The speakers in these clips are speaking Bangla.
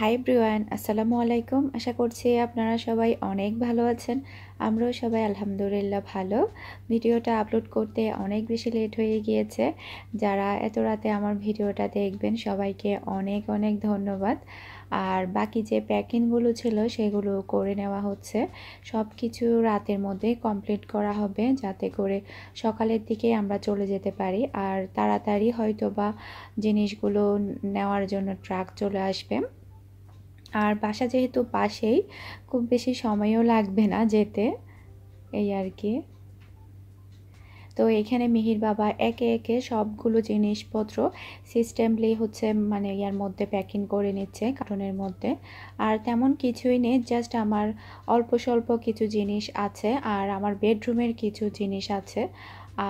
হাই এভরিওয়ান, আসসালামু আলাইকুম। আশা করছি আপনারা সবাই অনেক ভালো আছেন। আমরাও সবাই আলহামদুলিল্লাহ ভালো। ভিডিওটা আপলোড করতে অনেক বেশি লেট হয়ে গিয়েছে। যারা এত রাতে আমার ভিডিওটা দেখবেন সবাইকে অনেক অনেক ধন্যবাদ। আর বাকি যে প্যাকিংগুলো ছিল সেগুলো করে নেওয়া হচ্ছে। সব কিছু রাতের মধ্যে কমপ্লিট করা হবে যাতে করে সকালের দিকে আমরা চলে যেতে পারি। আর তাড়াতাড়ি হয়তো বা জিনিসগুলো নেওয়ার জন্য ট্রাক চলে আসবে। আর বাসা যেহেতু পাশেই, খুব বেশি সময়ও লাগবে না যেতে, এই আর কি। তো এখানে মিহির বাবা একে একে সবগুলো জিনিসপত্র সিস্টেমলি মানে ইয়ার মধ্যে প্যাকিং করে নিচ্ছে কার্টনের মধ্যে। আর তেমন কিছুই নেই, জাস্ট আমার অল্প স্বল্প কিছু জিনিস আছে আর আমার বেডরুমের কিছু জিনিস আছে।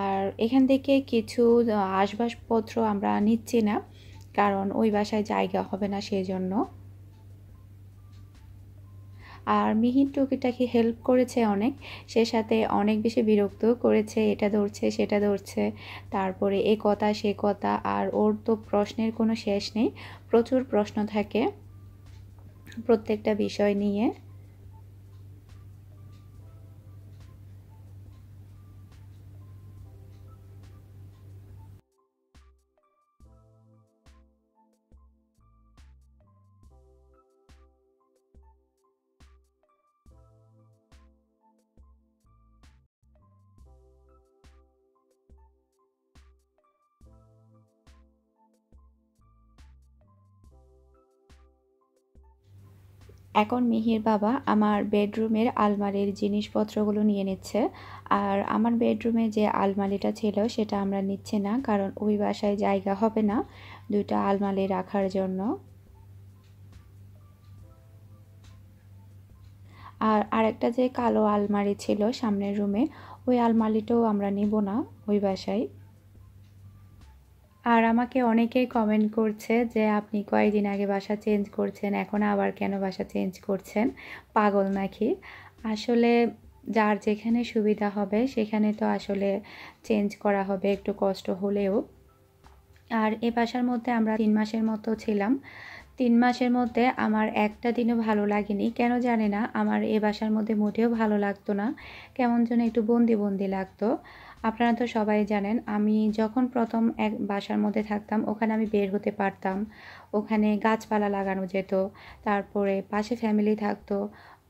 আর এখান থেকে কিছু আসবাবপত্র আমরা নিচ্ছি না, কারণ ওই বাসায় জায়গা হবে না সেই জন্য। আর মিহির টুকিটাকি হেল্প করেছে অনেক, সে সাথে অনেক বেশি বিরক্ত করেছে, এটা ধরছে সেটা ধরছে, তারপরে এ কথা সে কথা। আর ওর তো প্রশ্নের কোনো শেষ নেই, প্রচুর প্রশ্ন থাকে প্রত্যেকটা বিষয় নিয়ে। এখন মিহির বাবা আমার বেডরুমের আলমারির জিনিসপত্রগুলো নিয়ে নিচ্ছে। আর আমার বেডরুমে যে আলমারিটা ছিল সেটা আমরা নিচ্ছি না, কারণ ওই বাসায় জায়গা হবে না দুইটা আলমারি রাখার জন্য। আর আরেকটা যে কালো আলমারি ছিল সামনের রুমে, ওই আলমারিটাও আমরা নিব না ওই বাসায়। আর আমাকে অনেকেই কমেন্ট করছে যে আপনি কয়েকদিন আগে বাসা চেঞ্জ করছেন, এখন আবার কেন বাসা চেঞ্জ করছেন, পাগল নাকি? আসলে যার যেখানে সুবিধা হবে সেখানে তো আসলে চেঞ্জ করা হবে, একটু কষ্ট হলেও। আর এ বাসার মধ্যে আমরা 3 মাসের মতো ছিলাম। 3 মাসের মধ্যে আমার একটা দিনও ভালো লাগেনি, কেন জানি না। আমার এ বাসার মধ্যে মোটেও ভালো লাগতো না, কেমন যেন একটু বন্দি বন্দি লাগতো। আপনারা তো সবাই জানেন, আমি যখন প্রথম এক বাসার মধ্যে থাকতাম ওখানে আমি বের হতে পারতাম, ওখানে গাছপালা লাগানো যেত, তারপরে পাশে ফ্যামিলি থাকতো,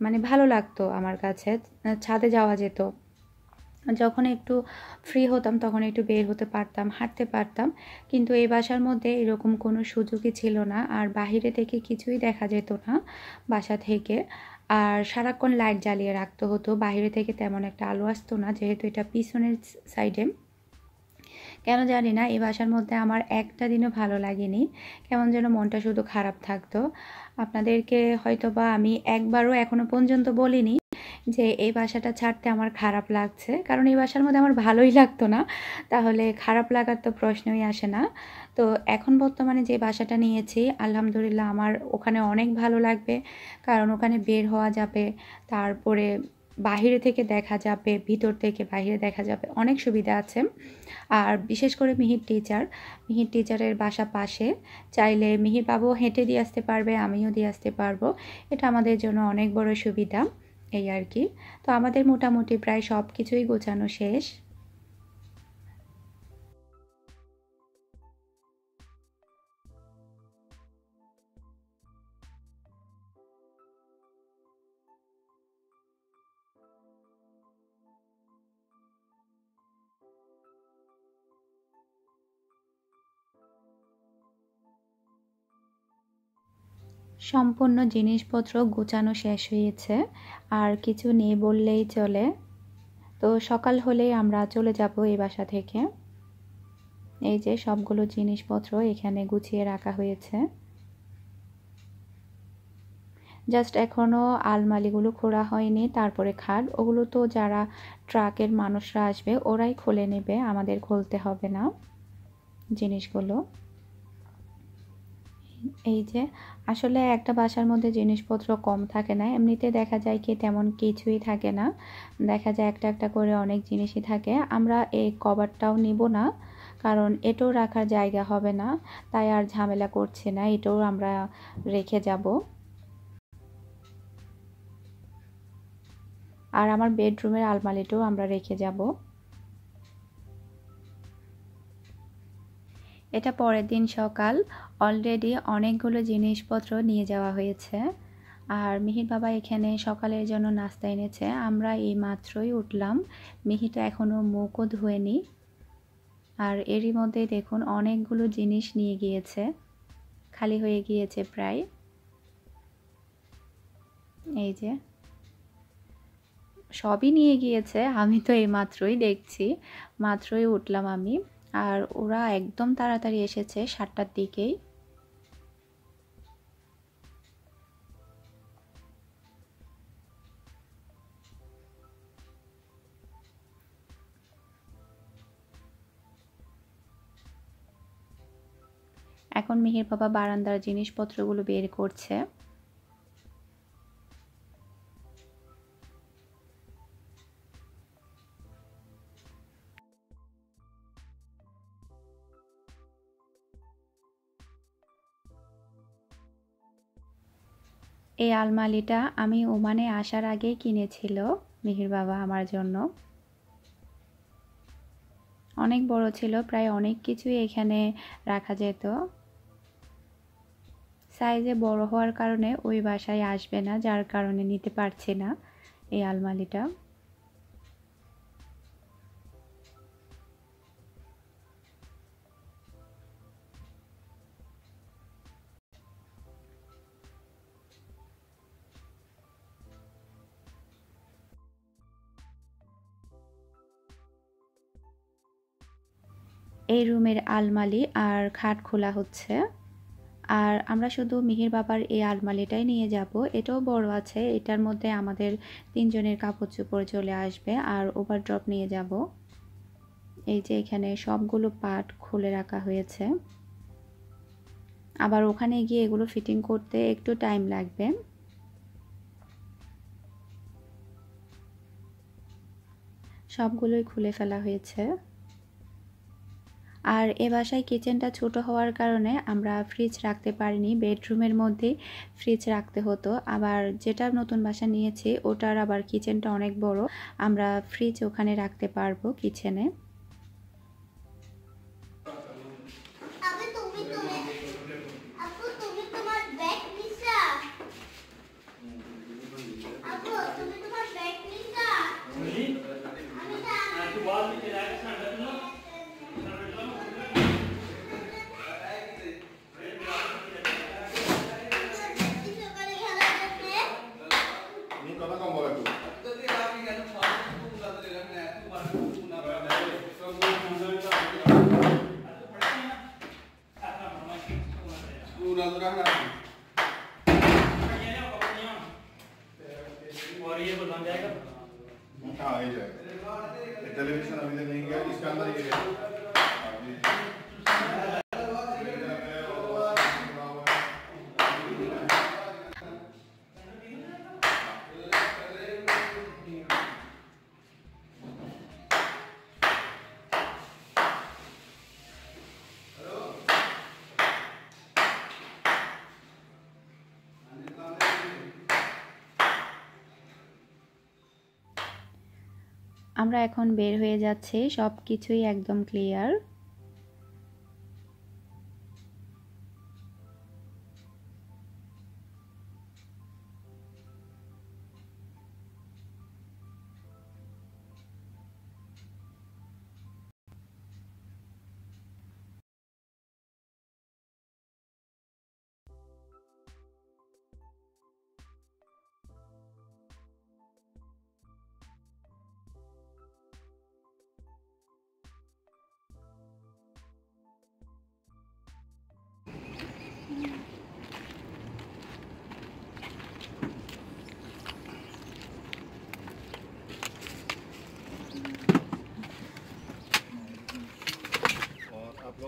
মানে ভালো লাগতো আমার কাছে। ছাদে যাওয়া যেত, যখন একটু ফ্রি হতাম তখন একটু বের হতে পারতাম, হাঁটতে পারতাম। কিন্তু এই বাসার মধ্যে এরকম কোনো সুযোগই ছিল না, আর বাহিরে থেকে কিছুই দেখা যেত না বাসা থেকে। আর সারাক্ষণ লাইট জ্বালিয়ে রাখতে হতো, বাইরে থেকে তেমন একটা আলো আসতো না, যেহেতু এটা পিছনের সাইডে। কেন জানি না এই বাসার মধ্যে আমার একটা দিনও ভালো লাগেনি, কেমন যেন মনটা শুধু খারাপ থাকতো। আপনাদেরকে হয়তো বা আমি একবারও এখনো পর্যন্ত বলিনি যে এই বাসাটা ছাড়তে আমার খারাপ লাগছে, কারণ এই বাসার মধ্যে আমার ভালোই লাগতো না, তাহলে খারাপ লাগার তো প্রশ্নই আসে না। তো এখন বর্তমানে যে বাসাটা নিয়েছি আলহামদুলিল্লাহ আমার ওখানে অনেক ভালো লাগবে, কারণ ওখানে বের হওয়া যাবে, তারপরে বাহিরে থেকে দেখা যাবে, ভিতর থেকে বাইরে দেখা যাবে, অনেক সুবিধা আছে। আর বিশেষ করে মিহির টিচারের বাসা পাশে, চাইলে মিহির বাবুও হেঁটে দিয়ে আসতে পারবে, আমিও দিয়ে আসতে পারবো, এটা আমাদের জন্য অনেক বড় সুবিধা, এই আর কি। তো আমাদের মোটামুটি প্রায় সব কিছুই গোছানো শেষ। সম্পূর্ণ জিনিসপত্র গোছানো শেষ হয়েছে, আর কিছু নেই বললেই চলে। তো সকাল হলেই আমরা চলে যাব এই বাসা থেকে। এই যে সবগুলো জিনিসপত্র এখানে গুছিয়ে রাখা হয়েছে, জাস্ট এখনও আলমারিগুলো খোলা হয়নি। তারপরে খাট, ওগুলো তো যারা ট্রাকের মানুষরা আসবে ওরাই খুলে নেবে, আমাদের খুলতে হবে না জিনিসগুলো। এই যে আসলে একটা বাসার মধ্যে জিনিসপত্র কম থাকে না, এমনিতে দেখা যায় কি তেমন কিছুই থাকে না, দেখা যায় একটা একটা করে অনেক জিনিসই থাকে। আমরা এই কভারটাও নিব না, কারণ এটাও রাখার জায়গা হবে না, তাই আর ঝামেলা করছি না, এটাও আমরা রেখে যাব। আর আমার বেডরুমের আলমারিটাও আমরা রেখে যাব। এটা পরের দিন সকাল, অলরেডি অনেকগুলো জিনিসপত্র নিয়ে যাওয়া হয়েছে। আর মিহির বাবা এখানে সকালের জন্য নাস্তা এনেছে। আমরা এই মাত্রই উঠলাম, মিহিটা এখনও মুখও ধোয়নি। আর এরই মধ্যে দেখুন অনেকগুলো জিনিস নিয়ে গিয়েছে, খালি হয়ে গিয়েছে প্রায়। এই যে সবই নিয়ে গিয়েছে, আমি তো এই মাত্রই দেখছি, মাত্রই উঠলাম আমি। আর ওরা একদম তাড়াতাড়ি এসেছে 7টার দিকেই। এখন মিহির বাবা বারান্দার জিনিসপত্রগুলো বের করছে। এই আলমারিটা আমি ওমানে আসার আগেই কিনেছিল মিহির বাবা আমার জন্য। অনেক বড় ছিল, প্রায় অনেক কিছুই এখানে রাখা যেত। সাইজে বড় হওয়ার কারণে ওই বাসায় আসবে না, যার কারণে নিতে পারছি না এই আলমারিটা। এই রুমের আলমারি আর খাট খোলা হচ্ছে। আর আমরা শুধু মিহির বাবার এই আলমারিটাই নিয়ে যাব, এটাও বড় আছে, এটার মধ্যে আমাদের 3 জনের কাপড় চোপড় চলে আসবে। আর ওভারড্রপ নিয়ে যাব। এই যে এখানে সবগুলো পার্ট খুলে রাখা হয়েছে, আবার ওখানে গিয়ে এগুলো ফিটিং করতে একটু টাইম লাগবে। সবগুলোই খুলে ফেলা হয়েছে। আর এ বাসায় কিচেনটা ছোট হওয়ার কারণে আমরা ফ্রিজ রাখতে পারিনি, বেডরুমের মধ্যে ফ্রিজ রাখতে হতো। আবার যেটা নতুন বাসা নিয়েছি ওটার আবার কিচেনটা অনেক বড়, আমরা ফ্রিজ ওখানে রাখতে পারবো কিচেনে। टेलीविजन अभी तक नहीं गया, इसके अंदर ये है। আমরা এখন বের হয়ে যাচ্ছি, সব কিছুই একদম ক্লিয়ার।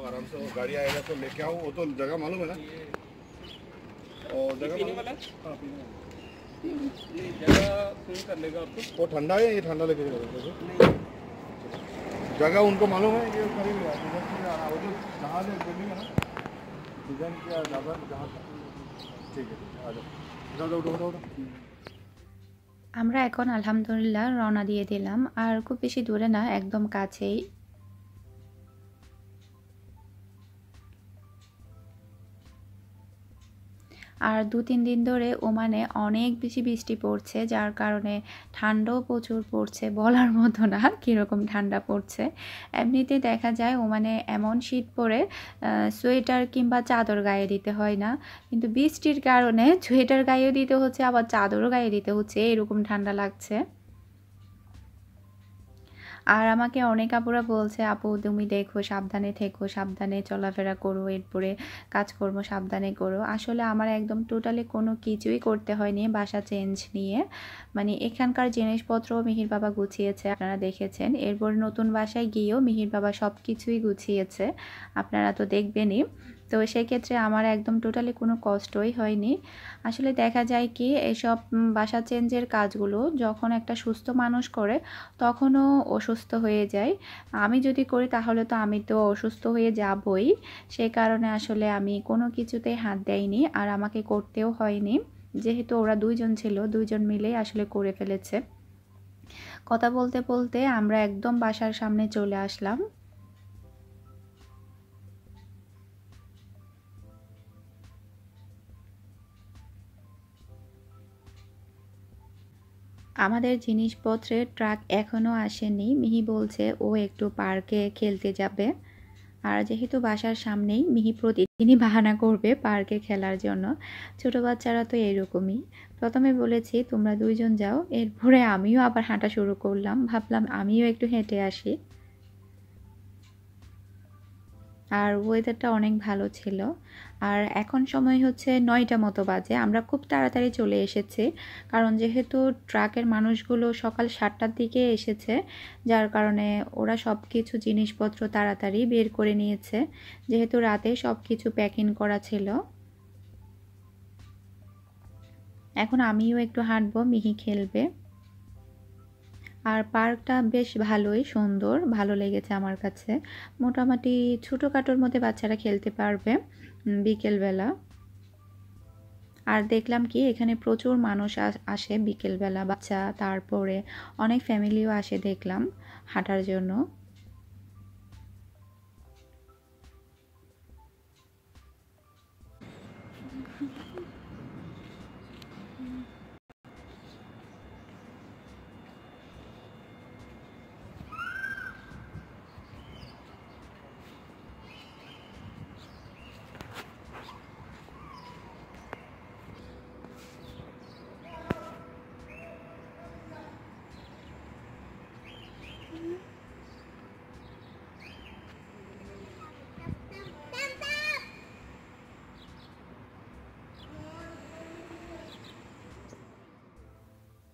आराम से वो गाड़ी आएगा तो लेके आओ, वो तो जगह मालूम है ना, और जगह पीने वाला, हाँ पीने वाला ये जगह कौन कर लेगा आपको? वो ठंडा है, ये ठंडा लेके जाएगा जगह उनको मालूम है ये करीब है वो जो जहाज है बिल्डिंग है ना डिजाइन किया ज़्यादा जहाज ठीक है आ जाओ उठो उठो उठो আমরা এখন আলহামদুলিল্লাহ রওনা দিয়ে দিলাম আর খুব বেশি দূরে না একদম কাছেই আর 2-3 দিন ধরে ওমানে অনেক বেশি বৃষ্টি পড়ছে যার কারণে ঠান্ডাও প্রচুর পড়ছে বলার মতো না কীরকম ঠান্ডা পড়ছে এমনিতে দেখা যায় ওমানে এমন শীত পড়ে সোয়েটার কিংবা চাদর গায়ে দিতে হয় না কিন্তু বৃষ্টির কারণে সোয়েটার গায়েও দিতে হচ্ছে আবার চাদরও গায়ে দিতে হচ্ছে এরকম ঠান্ডা লাগছে আর আমাকে অনেক আপুরা বলছে আপু তুমি দেখো সাবধানে থেকো সাবধানে চলাফেরা করো এরপরে কাজকর্ম সাবধানে করো আসলে আমার একদম টোটালি কোনো কিছুই করতে হয়নি বাসা চেঞ্জ নিয়ে মানে এখানকার জিনিসপত্র মিহির বাবা গুছিয়েছে আপনারা দেখেছেন এরপর নতুন বাসায় গিয়েও মিহির বাবা সব কিছুই গুছিয়েছে আপনারা তো দেখবেনই তো সেক্ষেত্রে আমার একদম টোটালি কোনো কষ্টই হয়নি আসলে দেখা যায় কি এসব বাসা চেঞ্জের কাজগুলো যখন একটা সুস্থ মানুষ করে তখনও অসুস্থ হয়ে যায় আমি যদি করি তাহলে তো আমি তো অসুস্থ হয়ে যাবই সেই কারণে আসলে আমি কোনো কিছুতেই হাত দেইনি আর আমাকে করতেও হয়নি যেহেতু ওরা দুইজন ছিল দুইজন মিলেই আসলে করে ফেলেছে কথা বলতে বলতে আমরা একদম বাসার সামনে চলে আসলাম আমাদের জিনিসপত্রের ট্রাক এখনও আসেনি মিহি বলছে ও একটু পার্কে খেলতে যাবে আর যেহেতু বাসার সামনেই মিহি প্রতিদিনই বাহানা করবে পার্কে খেলার জন্য ছোট বাচ্চারা তো এরকমই প্রথমে বলেছি তোমরা দুইজন যাও এরপরে আমিও আবার হাঁটা শুরু করলাম ভাবলাম আমিও একটু হেঁটে আসি আর ওয়েদারটা অনেক ভালো ছিল আর এখন সময় হচ্ছে 9টা মতো বাজে আমরা খুব তাড়াতাড়ি চলে এসেছি কারণ যেহেতু ট্রাকের মানুষগুলো সকাল 7টার দিকে এসেছে যার কারণে ওরা সব কিছু জিনিসপত্র তাড়াতাড়ি বের করে নিয়েছে যেহেতু রাতে সব কিছু প্যাকিং করা ছিল এখন আমিও একটু হাঁটবো মিহি খেলবে আর পার্কটা বেশ ভালোই সুন্দর ভালো লেগেছে আমার কাছে মোটামুটি ছোটখাটোর মধ্যে বাচ্চারা খেলতে পারবে বিকেলবেলা আর দেখলাম কি এখানে প্রচুর মানুষ আসে বিকেলবেলা বাচ্চা তারপরে অনেক ফ্যামিলিও আসে দেখলাম হাঁটার জন্য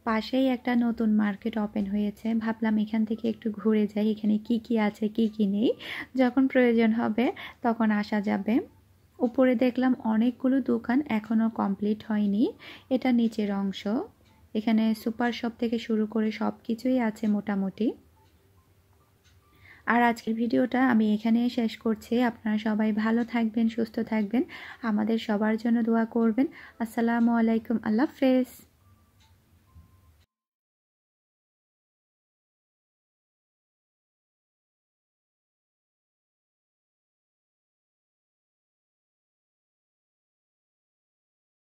পাশেই একটা নতুন মার্কেট ওপেন হয়েছে ভাবলাম এখান থেকে একটু ঘুরে যাই এখানে কি কি আছে কি কি নেই যখন প্রয়োজন হবে তখন আসা যাবে উপরে দেখলাম অনেকগুলো দোকান এখনো কমপ্লিট হয়নি এটা নিচের অংশ এখানে সুপার শপ থেকে শুরু করে সব কিছুই আছে মোটামুটি আর আজকের ভিডিওটা আমি এখানেই শেষ করছি আপনারা সবাই ভালো থাকবেন সুস্থ থাকবেন আমাদের সবার জন্য দোয়া করবেন আসসালামু আলাইকুম আল্লাহ হাফেজ